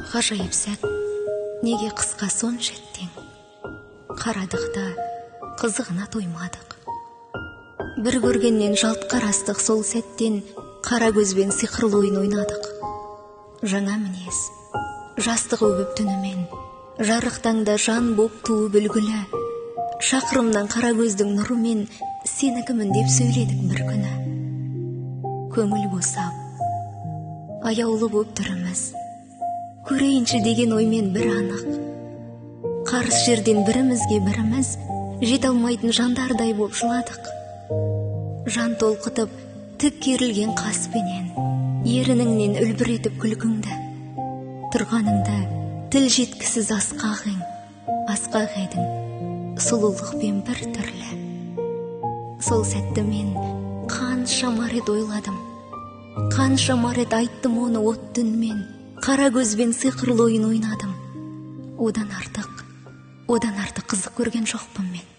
Ғажайып сәт, неге қысқа сонша тең. Қарадық та қызығына тоймадық. Бір көргеннен жалт қарастық, сол сәттен қара көзбен сиқырлы ойын ойнадық. Жаңа мінез, жастық өбіп түнімен, жарықтаңда жан боп туып үлгілі. Шақырымнан қара көздің нұрымен сенікімін деп сөйледік бір күні. Көңіл босап, аяулы боп тұрымыз, көрейінші деген оймен бір анық. Қарыс жерден бірімізге біріміз жете алмайтын жандардай боп жыладық. Жан толқытып, тік керілген қаспенен, ерініңнен үлбіретіп күлкіңді. Тұрғаныңда тіл жеткісіз асқақ едің, сұлулықпен бір түрлі. Сол сәтті мен қанша рет ойладым, қанша рет айттым оны от түнмен, қара көзбен сиқырлы ойын ойнадым. Одан артық қызық көрген жоқпын мен.